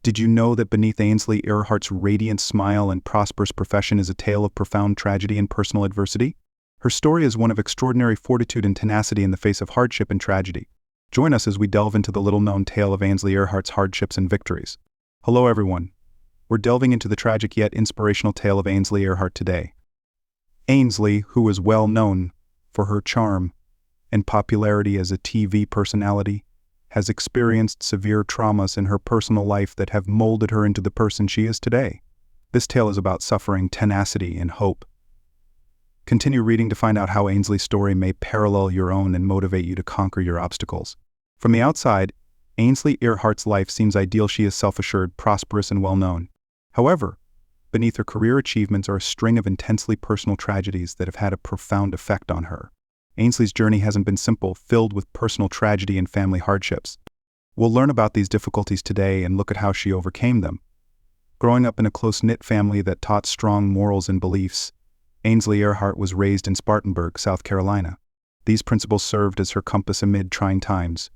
Did you know that beneath Ansley Earhart's radiant smile and prosperous profession is a tale of profound tragedy and personal adversity? Her story is one of extraordinary fortitude and tenacity in the face of hardship and tragedy. Join us as we delve into the little-known tale of Ansley Earhart's hardships and victories. Hello everyone. We're delving into the tragic yet inspirational tale of Ansley Earhart today. Ansley, who is well known for her charm and popularity as a TV personality, has experienced severe traumas in her personal life that have molded her into the person she is today. This tale is about suffering, tenacity, and hope. Continue reading to find out how Ansley's story may parallel your own and motivate you to conquer your obstacles. From the outside, Ansley Earhart's life seems ideal. She is self-assured, prosperous, and well-known. However, beneath her career achievements are a string of intensely personal tragedies that have had a profound effect on her. Ansley's journey hasn't been simple, filled with personal tragedy and family hardships. We'll learn about these difficulties today and look at how she overcame them. Growing up in a close-knit family that taught strong morals and beliefs, Ansley Earhart was raised in Spartanburg, South Carolina. These principles served as her compass amid trying times.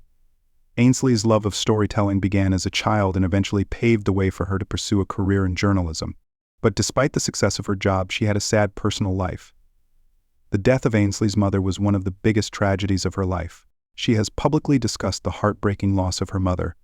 Ansley's love of storytelling began as a child and eventually paved the way for her to pursue a career in journalism. But despite the success of her job, she had a sad personal life. The death of Ansley's mother was one of the biggest tragedies of her life. She has publicly discussed the heartbreaking loss of her mother,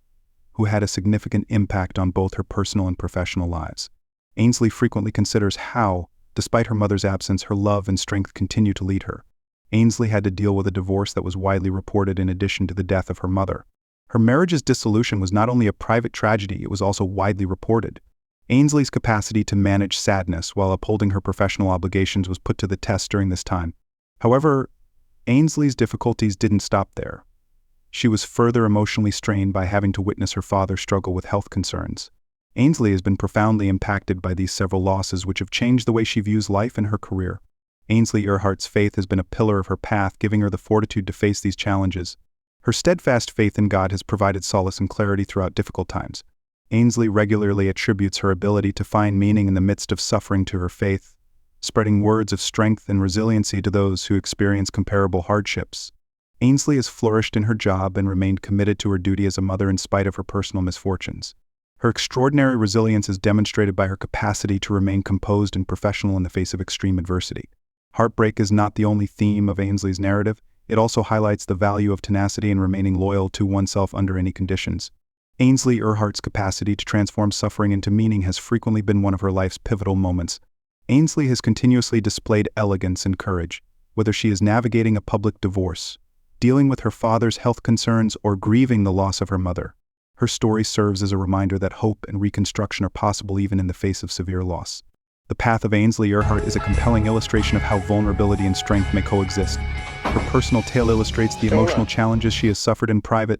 who had a significant impact on both her personal and professional lives. Ansley frequently considers how, despite her mother's absence, her love and strength continue to lead her. Ansley had to deal with a divorce that was widely reported in addition to the death of her mother. Her marriage's dissolution was not only a private tragedy, it was also widely reported. Ansley's capacity to manage sadness while upholding her professional obligations was put to the test during this time. However, Ansley's difficulties didn't stop there. She was further emotionally strained by having to witness her father struggle with health concerns. Ansley has been profoundly impacted by these several losses, which have changed the way she views life and her career. Ansley Earhart's faith has been a pillar of her path, giving her the fortitude to face these challenges. Her steadfast faith in God has provided solace and clarity throughout difficult times. Ansley regularly attributes her ability to find meaning in the midst of suffering to her faith, spreading words of strength and resiliency to those who experience comparable hardships. Ansley has flourished in her job and remained committed to her duty as a mother in spite of her personal misfortunes. Her extraordinary resilience is demonstrated by her capacity to remain composed and professional in the face of extreme adversity. Heartbreak is not the only theme of Ansley's narrative. It also highlights the value of tenacity and remaining loyal to oneself under any conditions. Ansley Earhart's capacity to transform suffering into meaning has frequently been one of her life's pivotal moments. Ansley has continuously displayed elegance and courage, whether she is navigating a public divorce, dealing with her father's health concerns, or grieving the loss of her mother. Her story serves as a reminder that hope and reconstruction are possible even in the face of severe loss. The path of Ansley Earhart is a compelling illustration of how vulnerability and strength may coexist. Her personal tale illustrates the emotional challenges she has suffered in private.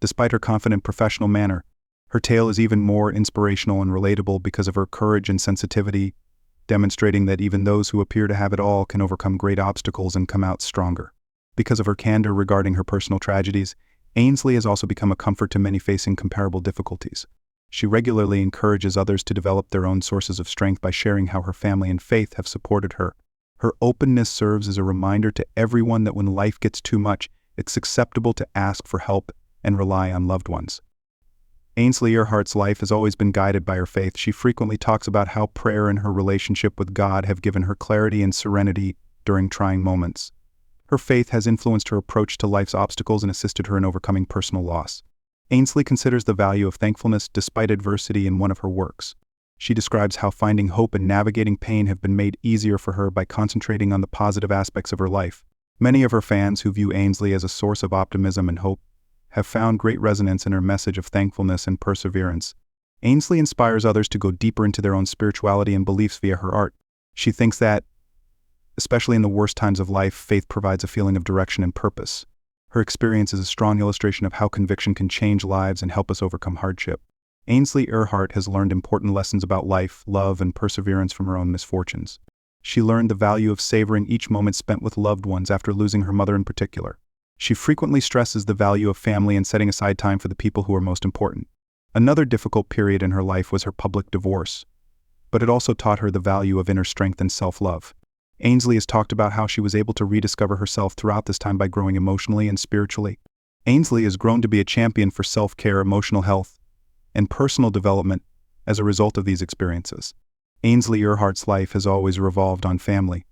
Despite her confident professional manner, her tale is even more inspirational and relatable because of her courage and sensitivity, demonstrating that even those who appear to have it all can overcome great obstacles and come out stronger. Because of her candor regarding her personal tragedies, Ansley has also become a comfort to many facing comparable difficulties. She regularly encourages others to develop their own sources of strength by sharing how her family and faith have supported her. Her openness serves as a reminder to everyone that when life gets too much, it's acceptable to ask for help and rely on loved ones. Ansley Earhart's life has always been guided by her faith. She frequently talks about how prayer and her relationship with God have given her clarity and serenity during trying moments. Her faith has influenced her approach to life's obstacles and assisted her in overcoming personal loss. Ansley considers the value of thankfulness despite adversity in one of her works. She describes how finding hope and navigating pain have been made easier for her by concentrating on the positive aspects of her life. Many of her fans who view Ansley as a source of optimism and hope have found great resonance in her message of thankfulness and perseverance. Ansley inspires others to go deeper into their own spirituality and beliefs via her art. She thinks that, especially in the worst times of life, faith provides a feeling of direction and purpose. Her experience is a strong illustration of how conviction can change lives and help us overcome hardship. Ansley Earhart has learned important lessons about life, love, and perseverance from her own misfortunes. She learned the value of savoring each moment spent with loved ones after losing her mother in particular. She frequently stresses the value of family and setting aside time for the people who are most important. Another difficult period in her life was her public divorce, but it also taught her the value of inner strength and self-love. Ansley has talked about how she was able to rediscover herself throughout this time by growing emotionally and spiritually. Ansley has grown to be a champion for self-care, emotional health, and personal development as a result of these experiences. Ansley Earhart's life has always revolved on family.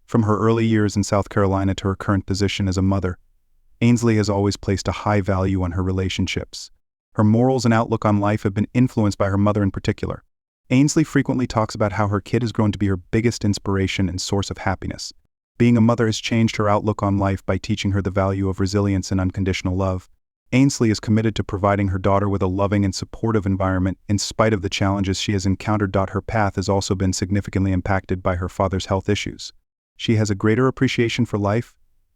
From her early years in South Carolina to her current position as a mother, Ansley has always placed a high value on her relationships. Her morals and outlook on life have been influenced by her mother in particular. Ansley frequently talks about how her kid has grown to be her biggest inspiration and source of happiness. Being a mother has changed her outlook on life by teaching her the value of resilience and unconditional love. Ansley is committed to providing her daughter with a loving and supportive environment in spite of the challenges she has encountered. Her path has also been significantly impacted by her father's health issues. She has a greater appreciation for life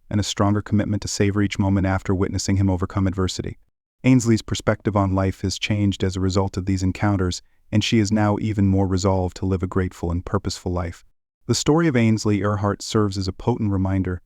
and a stronger commitment to savor each moment after witnessing him overcome adversity. Ansley's perspective on life has changed as a result of these encounters, and she is now even more resolved to live a grateful and purposeful life. The story of Ansley Earhart serves as a potent reminder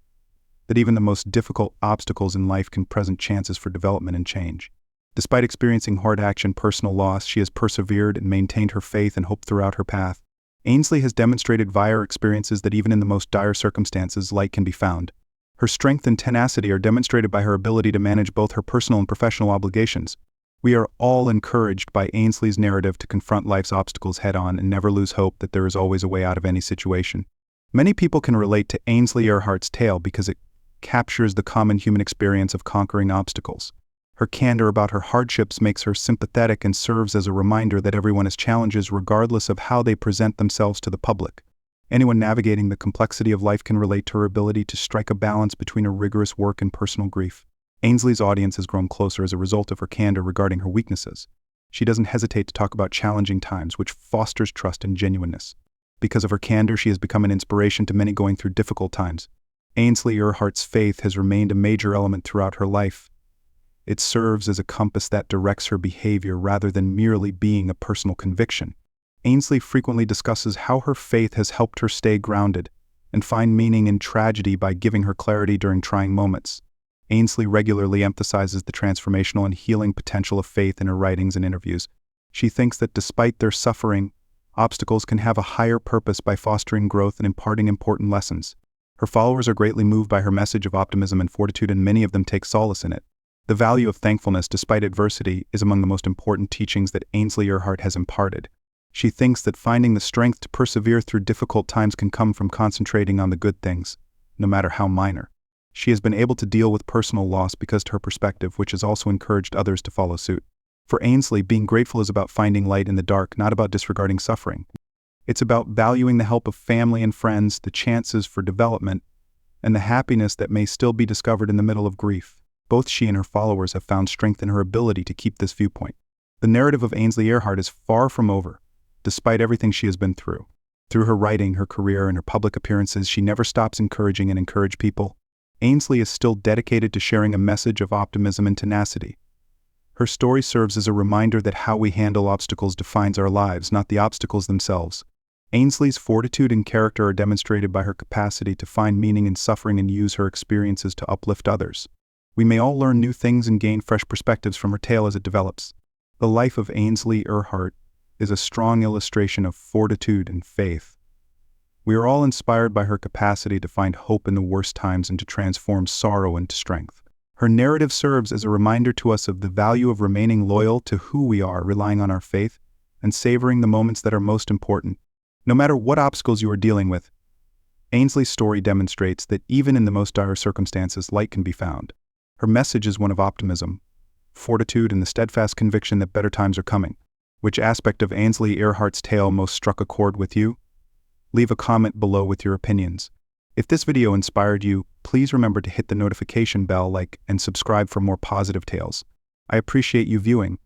that even the most difficult obstacles in life can present chances for development and change. Despite experiencing hard personal loss, she has persevered and maintained her faith and hope throughout her path. Ansley has demonstrated via her experiences that even in the most dire circumstances, light can be found. Her strength and tenacity are demonstrated by her ability to manage both her personal and professional obligations. We are all encouraged by Ansley's narrative to confront life's obstacles head-on and never lose hope that there is always a way out of any situation. Many people can relate to Ansley Earhart's tale because it captures the common human experience of conquering obstacles. Her candor about her hardships makes her sympathetic and serves as a reminder that everyone has challenges regardless of how they present themselves to the public. Anyone navigating the complexity of life can relate to her ability to strike a balance between her rigorous work and personal grief. Ansley's audience has grown closer as a result of her candor regarding her weaknesses. She doesn't hesitate to talk about challenging times, which fosters trust and genuineness. Because of her candor, she has become an inspiration to many going through difficult times. Ansley Earhart's faith has remained a major element throughout her life. It serves as a compass that directs her behavior rather than merely being a personal conviction. Ansley frequently discusses how her faith has helped her stay grounded and find meaning in tragedy by giving her clarity during trying moments. Ansley regularly emphasizes the transformational and healing potential of faith in her writings and interviews. She thinks that despite their suffering, obstacles can have a higher purpose by fostering growth and imparting important lessons. Her followers are greatly moved by her message of optimism and fortitude, and many of them take solace in it. The value of thankfulness despite adversity is among the most important teachings that Ansley Earhart has imparted. She thinks that finding the strength to persevere through difficult times can come from concentrating on the good things, no matter how minor. She has been able to deal with personal loss because of her perspective, which has also encouraged others to follow suit. For Ansley, being grateful is about finding light in the dark, not about disregarding suffering. It's about valuing the help of family and friends, the chances for development, and the happiness that may still be discovered in the middle of grief. Both she and her followers have found strength in her ability to keep this viewpoint. The narrative of Ansley Earhart is far from over, despite everything she has been through. Through her writing, her career, and her public appearances, she never stops encouraging and encourage people. Ansley is still dedicated to sharing a message of optimism and tenacity. Her story serves as a reminder that how we handle obstacles defines our lives, not the obstacles themselves. Ansley's fortitude and character are demonstrated by her capacity to find meaning in suffering and use her experiences to uplift others. We may all learn new things and gain fresh perspectives from her tale as it develops. The life of Ansley Earhart is a strong illustration of fortitude and faith. We are all inspired by her capacity to find hope in the worst times and to transform sorrow into strength. Her narrative serves as a reminder to us of the value of remaining loyal to who we are, relying on our faith, and savoring the moments that are most important. No matter what obstacles you are dealing with, Ansley's story demonstrates that even in the most dire circumstances, light can be found. Her message is one of optimism, fortitude, and the steadfast conviction that better times are coming. Which aspect of Ansley Earhart's tale most struck a chord with you? Leave a comment below with your opinions. If this video inspired you, please remember to hit the notification bell, like, and subscribe for more positive tales. I appreciate you viewing.